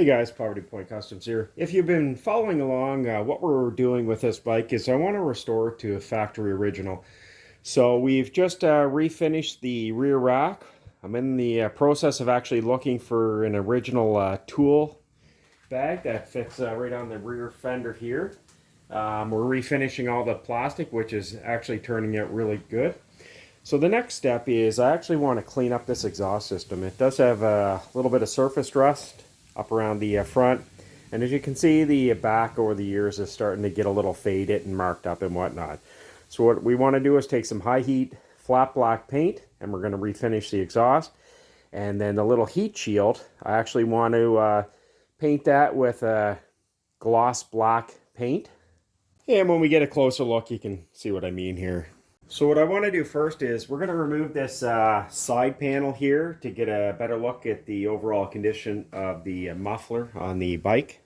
Hey guys, Poverty Point Customs here. If you've been following along, what we're doing with this bike is I want to restore it to a factory original. So we've just refinished the rear rack. I'm in the process of actually looking for an original tool bag that fits right on the rear fender here. We're refinishing all the plastic, which is actually turning out really good. So the next step is I actually want to clean up this exhaust system. It does have a little bit of surface rust up around the front, and as you can see, the back over the years is starting to get a little faded and marked up and whatnot. So what we want to do is take some high heat flat black paint, and we're going to refinish the exhaust. And then the little heat shield, I actually want to paint that with a gloss black paint. And when we get a closer look, you can see what I mean here. So what I want to do first is we're going to remove this side panel here to get a better look at the overall condition of the muffler on the bike.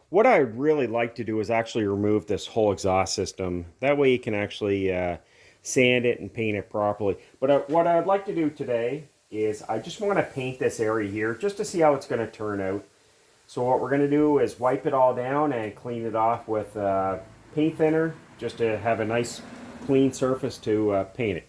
What I'd really like to do is actually remove this whole exhaust system. That way you can actually sand it and paint it properly. But what I'd like to do today is I just want to paint this area here just to see how it's going to turn out. So what we're going to do is wipe it all down and clean it off with paint thinner just to have a nice clean surface to paint it.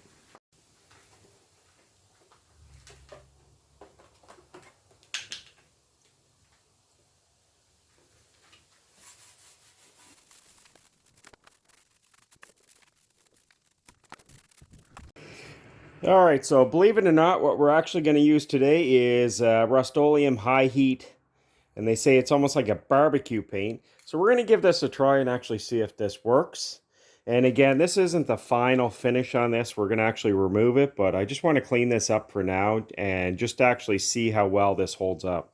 Alright, so believe it or not, what we're actually going to use today is Rust-Oleum high heat. And they say it's almost like a barbecue paint. So we're going to give this a try and actually see if this works. And again, this isn't the final finish on this. We're going to actually remove it, but I just want to clean this up for now and just actually see how well this holds up.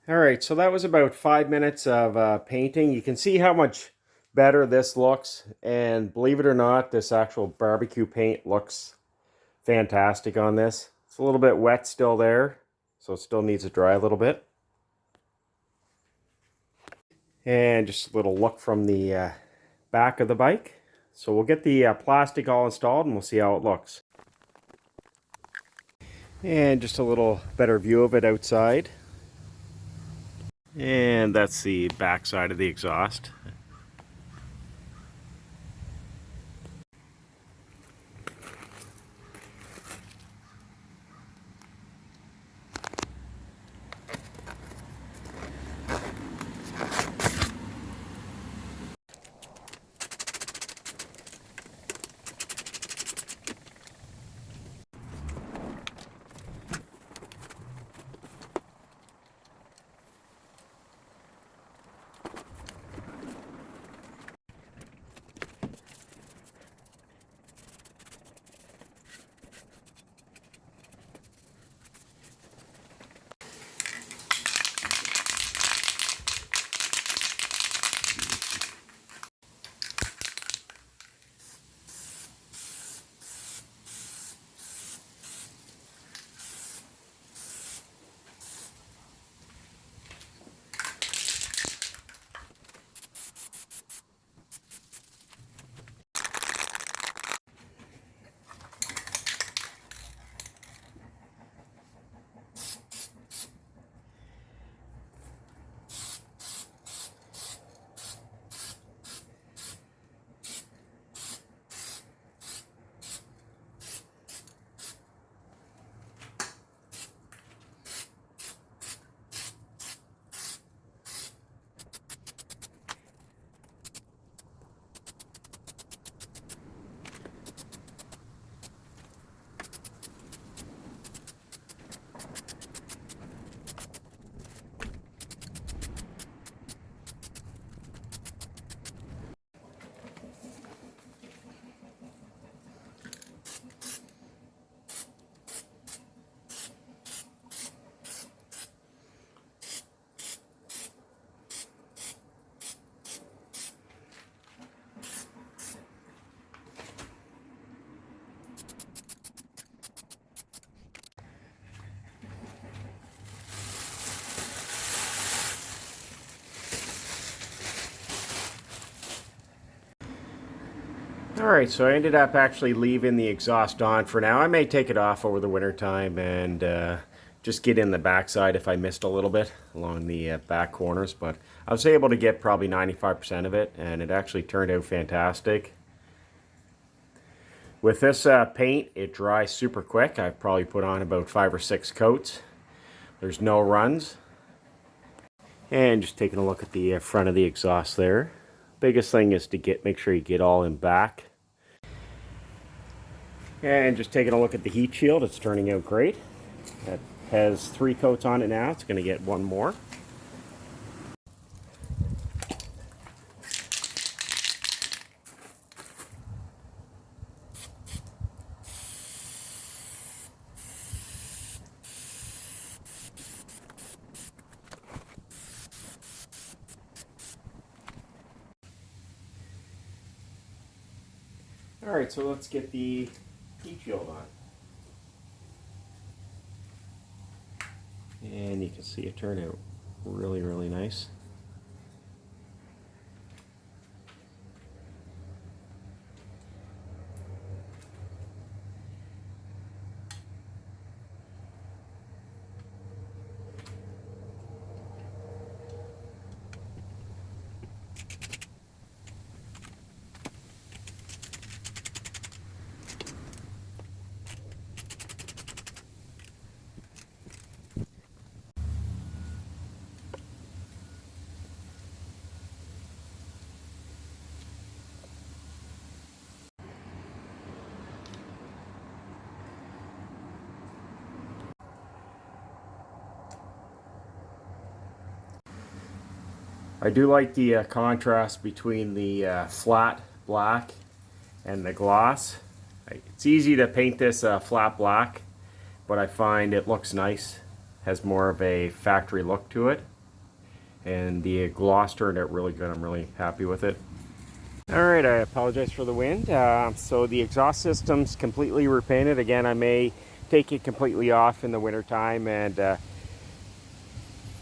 Alright, so that was about 5 minutes of painting. You can see how much better this looks, and believe it or not, this actual barbecue paint looks fantastic on this. It's a little bit wet still there, so it still needs to dry a little bit. And just a little look from the back of the bike. So we'll get the plastic all installed and we'll see how it looks. And just a little better view of it outside. And that's the back side of the exhaust. Alright, so I ended up actually leaving the exhaust on for now. I may take it off over the winter time and just get in the backside if I missed a little bit along the back corners, but I was able to get probably 95% of it, and it actually turned out fantastic. With this paint, it dries super quick. I've probably put on about 5 or 6 coats. There's no runs. And just taking a look at the front of the exhaust there. Biggest thing is to make sure you get all in back. And just taking a look at the heat shield, it's turning out great. It has 3 coats on it now. It's going to get 1 more. Alright, so let's get the heat shield on. And you can see it turned out really, really nice. I do like the contrast between the flat black and the gloss. It's easy to paint this flat black, but I find it looks nice, has more of a factory look to it, and the gloss turned out really good. I'm really happy with it. Alright, I apologize for the wind. So the exhaust system's completely repainted. Again, I may take it completely off in the winter time and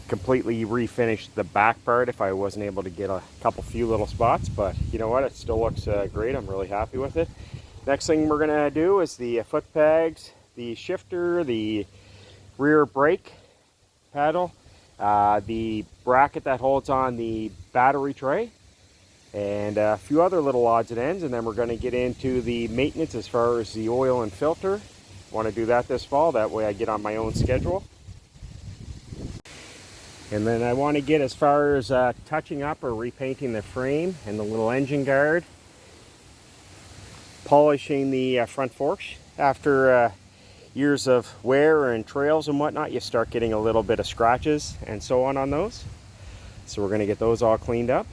completely refinish the back part if I wasn't able to get a few little spots, but you know what, it still looks great. I'm really happy with it. Next thing we're gonna do is the foot pegs, the shifter, the rear brake paddle, the bracket that holds on the battery tray, and a few other little odds and ends, and then we're going to get into the maintenance as far as the oil and filter. I want to do that this fall, that way I get on my own schedule. And then I want to get as far as touching up or repainting the frame and the little engine guard, polishing the front forks. After years of wear and trails and whatnot, you start getting a little bit of scratches and so on those. So we're going to get those all cleaned up.